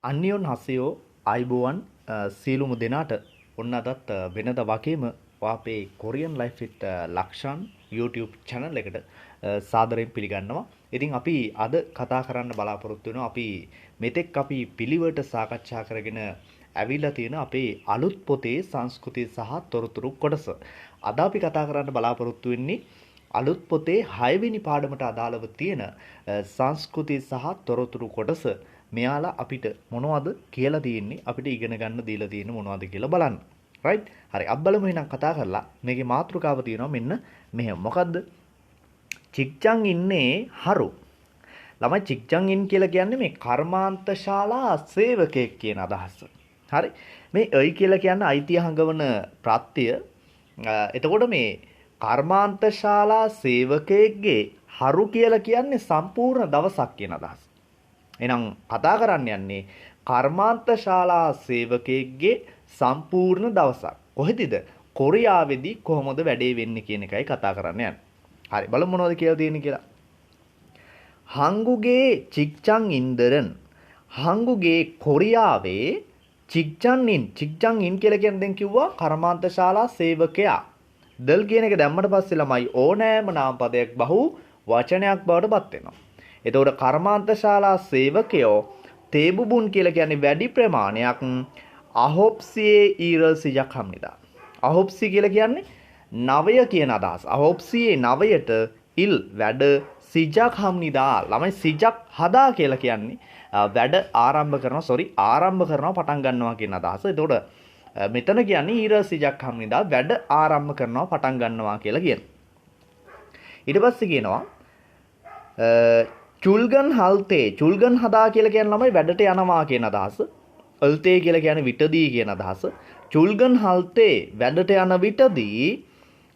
අන්‍යෝන් හසයෝ අයිබෝවන් සියලුම දෙනාට ඔන්න අදත් වෙනද වගේම අපේ Korean life විත් Lakshan YouTube channel එකට සාදරයෙන් පිළිගන්නවා. ඉතින් අපි අද කතා කරන්න බලාපොරොත්තු වෙනවා අපි මෙතෙක් අපි පිළිවෙලට සාකච්ඡා කරගෙන ඇවිල්ලා තියෙන අපේ අලුත් පොතේ සංස්කෘතිය සහ තොරතුරු කොටස. අද අපි කතා කරන්න බලාපොරොත්තු වෙන්නේ අලුත් පොතේ 6 වෙනි පාඩමට අදාළව තියෙන සංස්කෘතිය සහ තොරතුරු කොටස. මෙයාලා අපිට මොනවද කියලා තියෙන්නේ අපිට ඉගෙන ගන්න දීලා තියෙන්නේ මොනවද කියලා බලන්න. රයිට්? හරි. අපි බලමු එහෙනම් කතා කරලා මේකේ මාතෘකාව තියෙනවා මෙන්න මෙහෙම. මොකද්ද? චික්චං ඉන්නේ හරු. ළමයි චික්චං ඉන් කියලා කියන්නේ මේ කර්මාන්ත ශාලා සේවකයෙක් කියන අදහස. හරි. මේ අයි කියලා කියන්නේ අයිතිය හඟවන ප්‍රත්‍ය. එතකොට මේ කර්මාන්ත ශාලා සේවකයෙක්ගේ හරු කියලා කියන්නේ සම්පූර්ණ දවසක් කියන අදහස. එහෙනම් කතා කරන්න යන්නේ කර්මාන්ත ශාලා සේවකයෙක්ගේ සම්පූර්ණ දවසක්. කොහෙදද? කොරියාවේදී කොහොමද වැඩේ වෙන්නේ කියන එකයි කතා කරන්න යන්නේ. හරි බලමු මොනවද කියලා තියෙන්නේ කියලා. හංගුගේ චික්චං ඉන්දරන් හංගුගේ කොරියාවේ චික්චං ඉන් කියලා කියන දෙන් කිව්වා කර්මාන්ත ශාලා සේවකයා. දල් කියන එක දැම්මට පස්සේ ළමයි ඕනෑම නාමපදයක් බහු වචනයක් බවට පත් වෙනවා. එතකොට කර්මාන්ත ශාලා සේවකයෝ තේබුබුන් කියලා කියන්නේ වැඩි ප්‍රමාණයක් අහොප්සියේ ඊරල් සිජක් හම්නිදා. අහොප්සි කියලා කියන්නේ නවය කියන අදහස. අහොප්සියේ නවයට ඉල් වැඩ සිජක් හම්නිදා. ළමයි සිජක් හදා කියලා කියන්නේ වැඩ ආරම්භ කරනවා පටන් ගන්නවා කියන අදහස. එතකොට මෙතන කියන්නේ ඊරල් සිජක් හම්නිදා වැඩ ආරම්භ කරනවා පටන් ගන්නවා කියලා කියනවා. ඊට පස්සේ කියනවා චුල්ගන් හල්තේ චුල්ගන් හදා කියලා කියන්නේ ළමයි වැඩට යනවා කියන අදහස. අල්තේ කියලා කියන්නේ විටදී කියන අදහස. චුල්ගන් හල්තේ වැඩට යන විටදී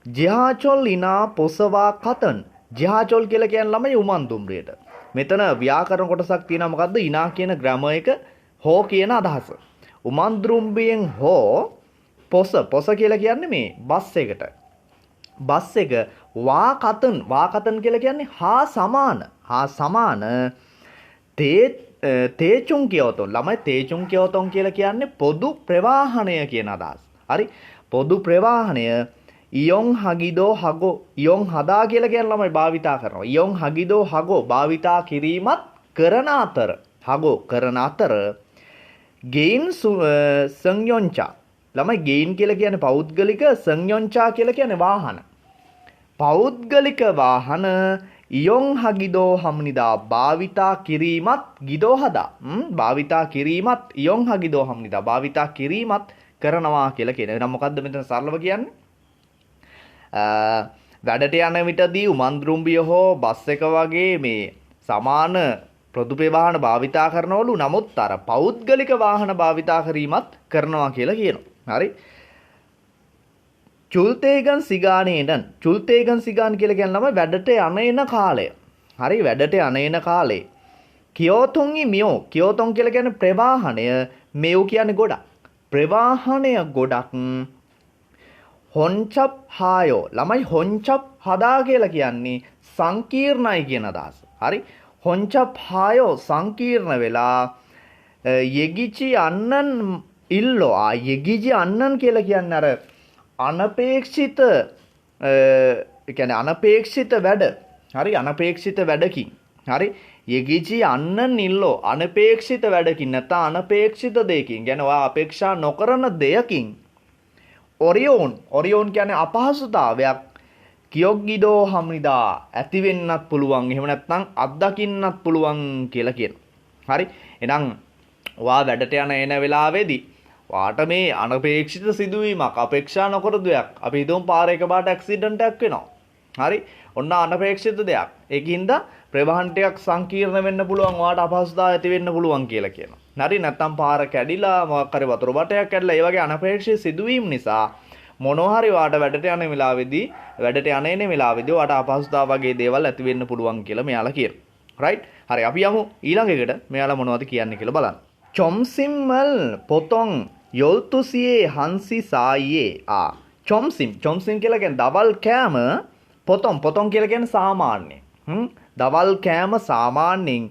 ජිහාචොල් ඉනා පොසවා කතන්. ජිහාචොල් කියලා කියන්නේ ළමයි උමන් දුම්රියට. මෙතන ව්‍යාකරණ කොටසක් තියෙනවා මොකද්ද? ඉනා කියන ග්‍රැමර් එක හෝ කියන අදහස. උමන් දුම්රියෙන් හෝ පොස කියලා කියන්නේ මේ බස් එකට. බස් එක වාකතන් කියලා කියන්නේ හා සමාන තේචුන් කියවතොන්. ළමයි තේචුන් කියවතොන් කියලා කියන්නේ පොදු ප්‍රවාහණය කියන අදහස. හරි? පොදු ප්‍රවාහණය ඉයොන් හගිදෝ හගෝ ඉයොන් හදා කියලා කියන්නේ ළමයි භාවිතා කරනවා. ඉයොන් හගිදෝ හගෝ භාවිතා කිරීමත් කරන අතර ගේන් සංයොන්චා. ළමයි ගේන් කියලා කියන්නේ පෞද්ගලික, සංයොන්චා කියලා කියන්නේ වාහන. පෞද්ගලික වාහන ඉයොන් හගිදෝ හම්නිදා භාවිතා කිරීමත් ගිදෝ හදා. භාවිතා කිරීමත් ඉයොන් හගිදෝ හම්නිදා භාවිතා කිරීමත් කරනවා කියලා කියන. එහෙනම් මොකද්ද මෙතන සරලව කියන්නේ? වැඩට යන විටදී උමන්ද්‍රුම්බිය හෝ බස් එක වගේ මේ සමාන ප්‍රදුපේ වාහන භාවිතා කරනවලු. නමුත් අර පෞද්ගලික වාහන භාවිතා කිරීමත් කරනවා කියලා කියනවා. හරි? චුල්තේගන් සිගානේඩන්. චුල්තේගන් සිගාන් කියලා කියන්නේ ළමයි වැඩට යන කාලය. හරි? වැඩට යන කාලේ. කියෝතොන්ගි මියෝ. කියෝතොන් කියලා කියන්නේ ප්‍රවාහණය. මෙයෝ කියන්නේ ගොඩක්. ප්‍රවාහණය ගොඩක්. හොන්චප් හායෝ. ළමයි හොන්චප් හදා කියලා කියන්නේ සංකීර්ණයි කියන අදහස. හරි? හොන්චප් හායෝ සංකීර්ණ වෙලා යෙගිචි අන්නන් ඉල්ලෝ. යෙගිචි අන්නන් කියලා කියන්නේ අර අනපේක්ෂිත අනපේක්ෂිත වැඩ. හරි? අනපේක්ෂිත වැඩකින්. හරි? යෙගිචි අන්නන් ඉල්ලෝ අනපේක්ෂිත වැඩකින් නැත්නම් අනපේක්ෂිත දෙයකින්. කියන්නේ ඔයා අපේක්ෂා නොකරන දෙයකින් ඔරියෝන් කියන්නේ අපහසුතාවයක් කියොග්ගිඩෝ හම්නිදා ඇති වෙන්නත් පුළුවන්. එහෙම නැත්නම් අත්දකින්නත් පුළුවන් කියලා කියනවා. හරි? එහෙනම් ඔයා වැඩට එන වෙලාවේදී වාට මේ අනපේක්ෂිත සිදුවීමක් අපේක්ෂා නොකර දෙයක්. අපි හිතමු පාරේ එකපාරට ඇක්සිඩන්ට් එකක් වෙනවා. හරි? ඔන්න අනපේක්ෂිත දෙයක්. ඒකින්ද ප්‍රවාහන ටිකක් සංකීර්ණ වෙන්න පුළුවන්. වාට අපහසුතාව ඇති වෙන්න පුළුවන් කියලා කියනවා. හරි? නැත්නම් පාර කැඩිලා මොකක් හරි වතුර බටයක් කැඩලා ඒ වගේ අනපේක්ෂිත සිදුවීම් නිසා මොනවා හරි වාට වැඩට යන වෙලාවේදී වාට අපහසුතාව වගේ දේවල් ඇති වෙන්න පුළුවන් කියලා මෙයාලා කියනවා. රයිට්? හරි අපි යමු ඊළඟ එකට. මෙයාලා මොනවද කියන්නේ කියලා බලන්න. චොම්සිම්මල් පොතොන් යොල්තුසියේ හන්සි සායියේ චොම්සිම් කියලා කියන්නේ දවල් කෑම. පොතොන් කියලා කියන්නේ සාමාන්‍ය. දවල් කෑම සාමාන්‍යයෙන්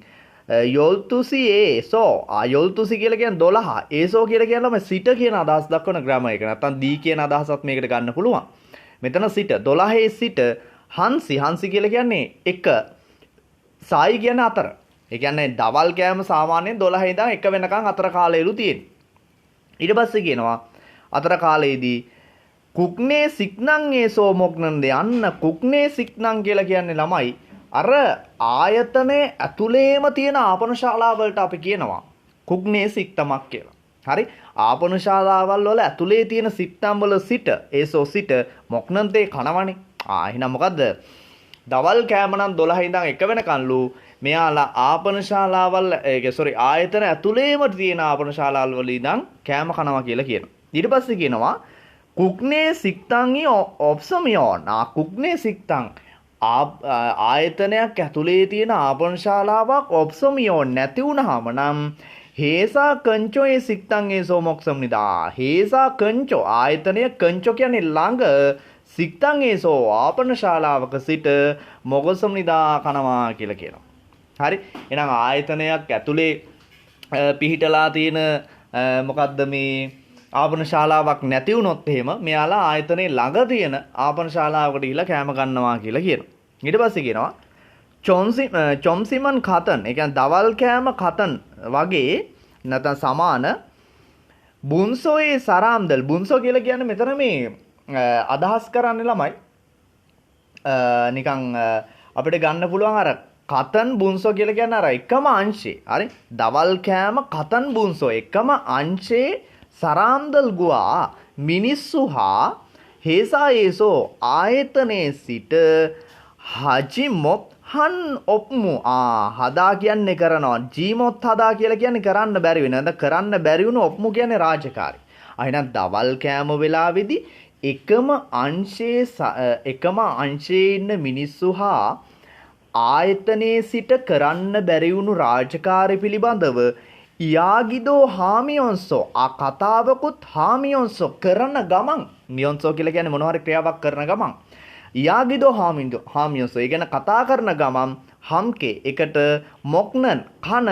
යොල්තුසි ඒසෝ යොල්තුසි කියලා කියන්නේ 12. ඒසෝ කියලා කියනම සිට කියන අදහස් දක්වන ග්‍රාමර් එක. නැත්තම් දී කියන අදහසත් මේකට ගන්න පුළුවන්. මෙතන සිට 12 සිට හංසි කියලා කියන්නේ 1. සායි කියන්නේ 4. ඒ කියන්නේ දවල් කෑම සාමාන්‍යයෙන් 12 ඉඳන් 1 වෙනකන් 4 කාලයලු තියෙන්නේ. ඊට පස්සේ කියනවා 4 කාලයේදී කුක්නේ සික්නං ඒසෝ මොක්නන්ද යන්න කුක්නේ සික්නං කියලා කියන්නේ ළමයි අර ආයතනයේ ඇතුලේම තියෙන ආපන ශාලාව වලට අපි කියනවා කුග්නේ සික්තමක් කියලා. හරි? ආපන ශාලාවල් වල ඇතුලේ තියෙන සික්තම් වල සිට ඒසෝ සිට මොක්නන්තේ කනවනේ. එහෙනම් මොකද්ද? දවල් කෑම නම් 12 ඉඳන් 1 වෙනකන්ලු මෙයාලා ආපන ශාලාවල් ආයතන ඇතුලේම තියෙන ආපන ශාලාවල් වල ඉඳන් කෑම කනවා කියලා කියනවා. ඊට පස්සේ කියනවා කුග්නේ සික්තං ඔප්සමියෝන්. කුග්නේ සික්තං ආයතනයක් ඇතුලේ තියෙන ආපන ශාලාවක් ඔප්සමියෝන් නැති වුනහම නම් හේසා කංචෝ ඒ සික්තං ඒ සෝමොක්සම් නිදා. හේසා කංචෝ ආයතනය කංචෝ කියන්නේ ළඟ සික්තං ඒ සෝ ආපන ශාලාවක සිට මොගසම් නිදා කනවා කියලා කියනවා. හරි? එහෙනම් ආයතනයක් ඇතුලේ පිහිටලා තියෙන මොකද්ද මේ ආපන ශාලාවක් නැති වුණොත් එහෙම මෙයාලා ආයතනයේ ළඟ තියෙන ආපන ශාලාවකට ගිහිල්ලා කැම ගන්නවා කියලා කියනවා. ඊට පස්සේ කියනවා චොම්සිමන් කතන්. ඒ කියන්නේ දවල් කෑම කතන් වගේ නැත්නම් සමාන බුන්සෝයේ සරාම්දල්. බුන්සෝ කියලා කියන්නේ මෙතන මේ අදහස් කරන්නේ ළමයි නිකන් අපිට ගන්න පුළුවන් අර කතන් බුන්සෝ කියලා කියන්නේ අර එකම අංශේ. හරි? දවල් කෑම කතන් බුන්සෝ එකම අංශේ සරාම්දල් ගුවා මිනිස්සු හා හේසා ඒසෝ ආයතනයේ සිට හජිමොත් හන් ඔප්මු හදා කියන්නේ කරනවා. ජීමොත් හදා කියලා කියන්නේ කරන්න බැරි වෙන. නැත්නම් කරන්න බැරි වුණ ඔප්මු කියන්නේ රාජකාරී. එහෙනම් දවල් කෑම වෙලාවේදී එකම අංශයේ ඉන්න මිනිස්සු හා ආයතනයේ සිට කරන්න බැරි වුණු රාජකාරී පිළිබඳව යාගිදෝ හාමියොන්සෝ කතාවකුත් හාමියොන්සෝ කරන ගමන් මියොන්සෝ කියලා කියන්නේ මොනවා හරි ක්‍රියාවක් කරන ගමන් යාගිදෝ හාමියොන්සෝ ඒ කියන්නේ කතා කරන ගමන් හම්කේ එකට මොක්නන් කන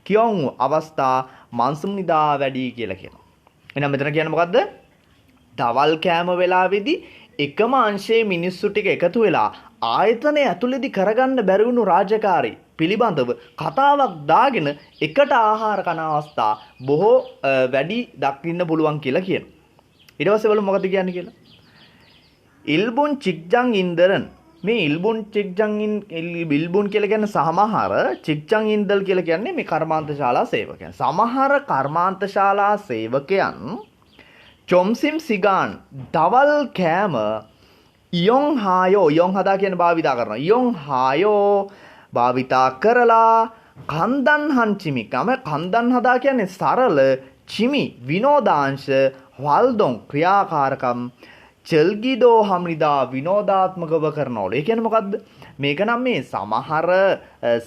කියොන් අවස්ථා මාන්සුම් නිදා වැඩි කියලා කියනවා. එහෙනම් මෙතන කියන්නේ මොකද්ද? දවල් කෑම වෙලාවේදී එකම අංශයේ මිනිස්සු ටික එකතු වෙලා ආයතනය ඇතුළේදී කරගන්න බැරි වුණු රාජකාරී පිළිබඳව කතාවක් දාගෙන එකට ආහාර කන අවස්ථා බොහෝ වැඩි දක්ින්න පුළුවන් කියලා කියනවා. ඊට පස්සේ බලමු මොකද කියන්නේ කියලා. ඉල්බුන් චික්ජං ඉන්දරන් මේ ඉල්බුන් කියලා කියන්නේ සමහර චික්ජං ඉන්දල් කියලා කියන්නේ මේ කර්මාන්ත ශාලා සේවකයන්. සමහර කර්මාන්ත ශාලා සේවකයන් චොම්සිම් සිගාන් දවල් කෑම ඉයොන් හායෝ ඉයොන් හදා කියන භාවිතා කරනවා. ඉයොන් හායෝ භාවිතා කරලා කන්දන් හංචිමිකම කන්දන් හදා කියන්නේ සරල චිමි විනෝදාංශ වල්දොන් ක්‍රියාකාරකම් චල්ගිදෝ හම්නිදා විනෝදාත්මකව කරනවලු. ඒ කියන්නේ මොකද්ද? මේක නම් මේ සමහර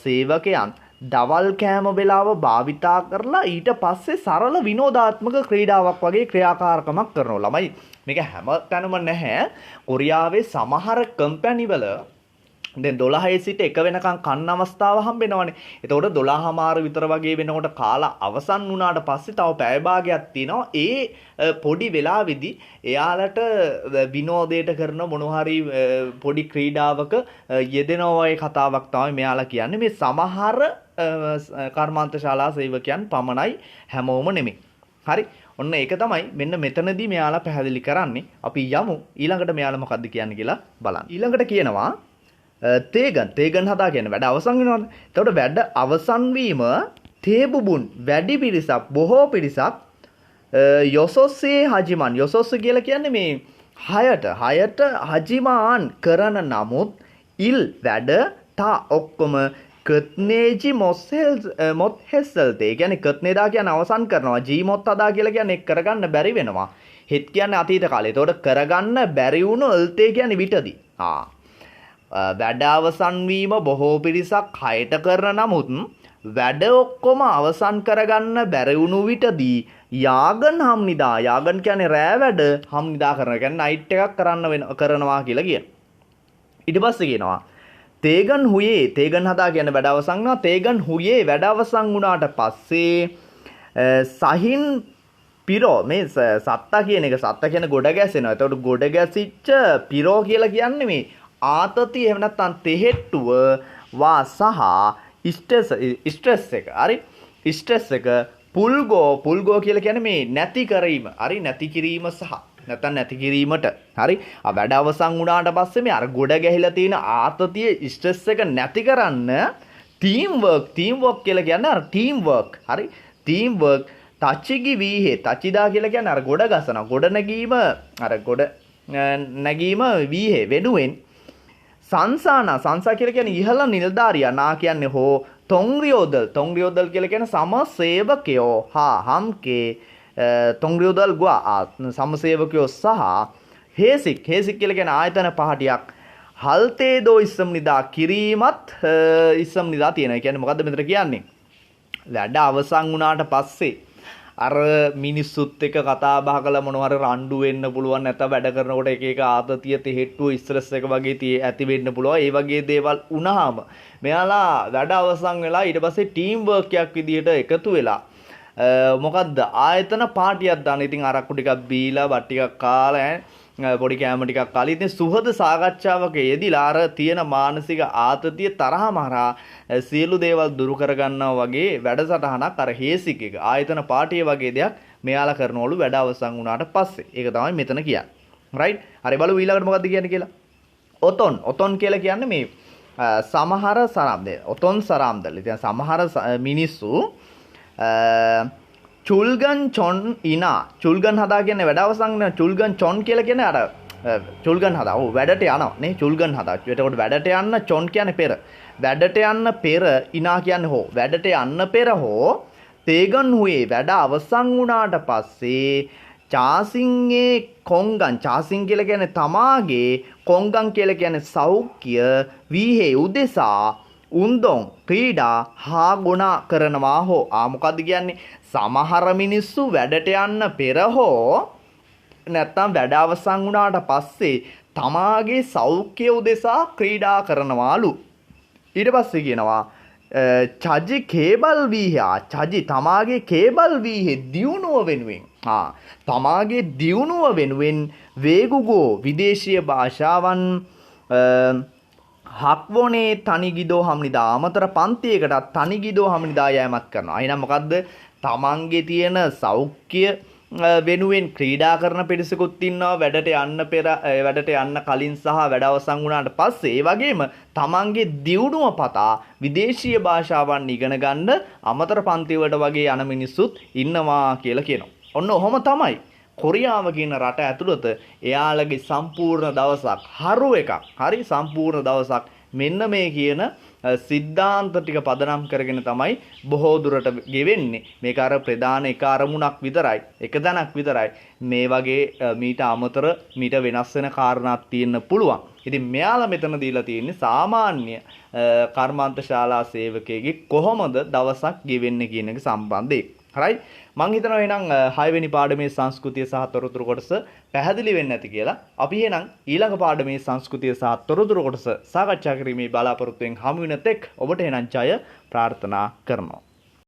සේවකයන් දවල් කෑම වෙලාව භාවිතා කරලා ඊට පස්සේ සරල විනෝදාත්මක ක්‍රීඩාවක් වගේ ක්‍රියාකාරකමක් කරනවා. ළමයි මේක හැම තැනම නැහැ. කොරියාවේ සමහර කම්පැනි වල දැන් 12 සිට 1 වෙනකන් කන්න අවස්ථාව හම්බෙනවනේ. එතකොට 12:00 විතර වගේ වෙනකොට කාලා අවසන් වුණාට පස්සේ තව පැය භාගයක් තියෙනවා. ඒ පොඩි වෙලාවේදී එයාලට විනෝදයට කරන මොනවා හරි පොඩි ක්‍රීඩාවක යෙදෙනවා වගේ කතාවක් තමයි මෙයාලා කියන්නේ. මේ සමහර කර්මාන්ත ශාලා සේවකයන් පමණයි හැමෝම නෙමෙයි. හරි? ඔන්න ඒක තමයි මෙන්න මෙතනදී මෙයාලා පැහැදිලි කරන්නේ. අපි යමු ඊළඟට මෙයාලා මොකද්ද කියන්නේ කියලා බලන්න. ඊළඟට කියනවා තේගන් හදා කියන්නේ වැඩ අවසන් වෙනවනේ. එතකොට වැඩ අවසන් වීම තේබුබුන් වැඩි පිරිසක් බොහෝ පිරිසක් යොසොස්සේ හජිමන් යොසොස්ස කියලා කියන්නේ මේ හයට හජිමාන් කරන නමුත් ඉල් වැඩ තා ඔක්කොම කත්නේජි මොත් හෙස්සල්තේ. ඒ කියන්නේ කත්නේදා කියන්නේ අවසන් කරනවා. ජී මොත් හදා කියලා කියන්නේ ඒක කරගන්න බැරි වෙනවා. හෙත් කියන්නේ අතීත කාලේ. එතකොට කරගන්න බැරි වුණු අල්තේ කියන්නේ විටදී. වැඩ අවසන් වීම බොහෝ පිරිසක් හයට කරන නමුත් වැඩ ඔක්කොම අවසන් කරගන්න බැරි වුණු විටදී යාගන් හම්නිදා යාගන් කියන්නේ රෑ වැඩ හම්නිදා කරනවා. කියන්නේ නයිට් එකක් කරනවා කියලා කියන. ඊට පස්සේ කියනවා තේගන් හුයේ තේගන් හදා කියන වැඩ අවසන් වුණා. තේගන් හුයේ වැඩ අවසන් වුණාට පස්සේ සහින් පිරෝ මේ සත්තා කියන එක සත්තා කියන ගොඩ ගැසෙනවා. එතකොට ගොඩ ගැසිච්ච පිරෝ කියලා කියන්නේ මේ ආතතිය එහෙම නැත්නම් තෙහෙට්ටුව වා සහ ස්ට්‍රෙස් එක. හරි? ස්ට්‍රෙස් එක පුල්ගෝ කියලා කියන්නේ මේ නැති කිරීම. හරි? නැති කිරීම සහ නැත්නම් නැති කිරීමට. හරි? වැඩ අවසන් වුණාට පස්සේ මේ අර ගොඩ ගැහිලා තියෙන ආතතිය ස්ට්‍රෙස් එක නැති කරන්න ටීම් වර්ක් කියලා කියන්නේ අර ටීම් වර්ක්. හරි? ටීම් වර්ක් තචිගි වීහෙ තචිදා කියලා කියන්නේ අර ගොඩ ගසන ගොඩ නැගීම අර ගොඩ නැගීම වීහෙ වෙනුවෙන් සංසා කියලා කියන්නේ ඉහළ නිලධාරියා නා කියන්නේ හෝ තොංරියෝදල් කියලා කියන්නේ සමසේවකයෝ හම්කේ තොංරියෝදල් ගුවා සමසේවකයෝ සහ හේසික් කියලා කියන්නේ ආයතන පහටියක් හල්තේදෝ ඉස්සම් නිදා කිරීමත් ඉස්සම් නිදා තියෙනවා. ඒ කියන්නේ මොකද්ද මෙතන කියන්නේ? වැඩ අවසන් වුණාට පස්සේ අර මිනිස්සුත් එක්ක කතා බහ කළා මොනවාර රණ්ඩු වෙන්න පුළුවන් නැත්නම් වැඩ කරනකොට එක එක ආතතිය තෙහෙට්ටුව ස්ට්‍රෙස් එක වගේ ඇති වෙන්න පුළුවන්. ඒ වගේ දේවල් වුණාම මෙයාලා වැඩ අවසන් වෙලා ඊට පස්සේ ටීම් වර්ක් එකක් විදිහට එකතු වෙලා මොකද්ද ආයතන පාටියක් දාන. ඉතින් අරක්කු ටිකක් බීලා බත් ටිකක් කාලා පොඩි කෑම ටිකක් කාලා ඉතින් සුහද සාකච්ඡාවක යෙදිලා අර තියෙන මානසික ආතතිය තරහ මරා සියලු දේවල් දුරු කරගන්නවා වගේ වැඩසටහනක් අර හේසික් එක ආයතන පාටිය වගේ දෙයක් මෙයාලා කරනවලු වැඩ අවසන් වුණාට පස්සේ. ඒක තමයි මෙතන කියන්නේ. රයිට්? හරි බලමු ඊළඟට මොකද්ද කියන්නේ කියලා. ඔතොන් කියලා කියන්නේ මේ සමහර සරාම්දේ. ඔතොන් සරාම්දල. ඉතින් සමහර මිනිස්සු චුල්ගන් චොන් ඉනා චුල්ගන් හදා කියන්නේ වැඩ අවසන් වෙන චුල්ගන් චොන් කියලා කියන්නේ අර චුල්ගන් හදා. ඔව් වැඩට යනවා නේ චුල්ගන් හදා. එතකොට වැඩට යන්න චොන් කියන්නේ පෙර. වැඩට යන්න පෙර ඉනා කියන්නේ හෝ වැඩට යන්න පෙර හෝ තේගන් හුයේ වැඩ අවසන් වුණාට පස්සේ චාසින්ගේ කොංගන් චාසින් කියලා කියන්නේ තමාගේ කොංගන් කියලා කියන්නේ සෞඛ්‍ය වීහේ උදෙසා උන්දොන් ක්‍රීඩා හා ගුණ කරනවා හෝ මොකද්ද කියන්නේ සමහර මිනිස්සු වැඩට යන්න පෙර හෝ නැත්නම් වැඩ අවසන් වුණාට පස්සේ තමාගේ සෞඛ්‍ය උදෙසා ක්‍රීඩා කරනවාලු. ඊට පස්සේ කියනවා චජි කේබල් වීහා චජි තමාගේ කේබල් වීහේ දියුණුව වෙනුවෙන් තමාගේ දියුණුව වෙනුවෙන් වේගුගෝ විදේශීය භාෂාවන් හක්වොනේ තනිගිදෝ හම්නිදා අමතර පන්තියකටත් තනිගිදෝ හම්නිදා යෑමත් කරනවා. එහෙනම් මොකද්ද? තමන්ගේ තියෙන සෞඛ්‍ය වෙනුවෙන් ක්‍රීඩා කරන පිරිසකුත් ඉන්නවා වැඩට යන්න පෙර වැඩට යන්න කලින් සහ වැඩ අවසන් වුණාට පස්සේ ඒ වගේම තමන්ගේ දියුණුව පතා විදේශීය භාෂාවන් ඉගෙන ගන්න අමතර පන්ති වලට වගේ යන මිනිස්සුත් ඉන්නවා කියලා කියනවා. ඔන්න ඔහොම තමයි කොරියාව කියන රට ඇතුළත එයාලගේ සම්පූර්ණ දවසක් හරු එකක්. හරි සම්පූර්ණ දවසක් මෙන්න මේ කියන සිද්ධාන්ත ටික පදනම් කරගෙන තමයි බොහෝ දුරට ගෙවෙන්නේ. මේක අර ප්‍රධාන එක අරමුණක් විතරයි. එක දණක් විතරයි. මේ වගේ මීට අමතර මීට වෙනස් වෙන කාරණාක් තියෙන්න පුළුවන්. ඉතින් මෙයාලා මෙතන දීලා තියෙන්නේ සාමාන්‍ය කර්මාන්ත ශාලා සේවකයෙක්ගේ කොහොමද දවසක් ගෙවෙන්නේ කියන එක සම්බන්ධයෙන්. හරි මං හිතනවා එහෙනම් 6 වෙනි පාඩමේ සංස්කෘතිය සහ තොරතුරු කොටස පැහැදිලි වෙන්නේ නැති කියලා. අපි එහෙනම් ඊළඟ පාඩමේ සංස්කෘතිය සහ තොරතුරු කොටස සාකච්ඡා කිරීමේ බලාපොරොත්තුෙන් හමු වෙන තෙක් ඔබට එහෙනම් ජය ප්‍රාර්ථනා කරනවා.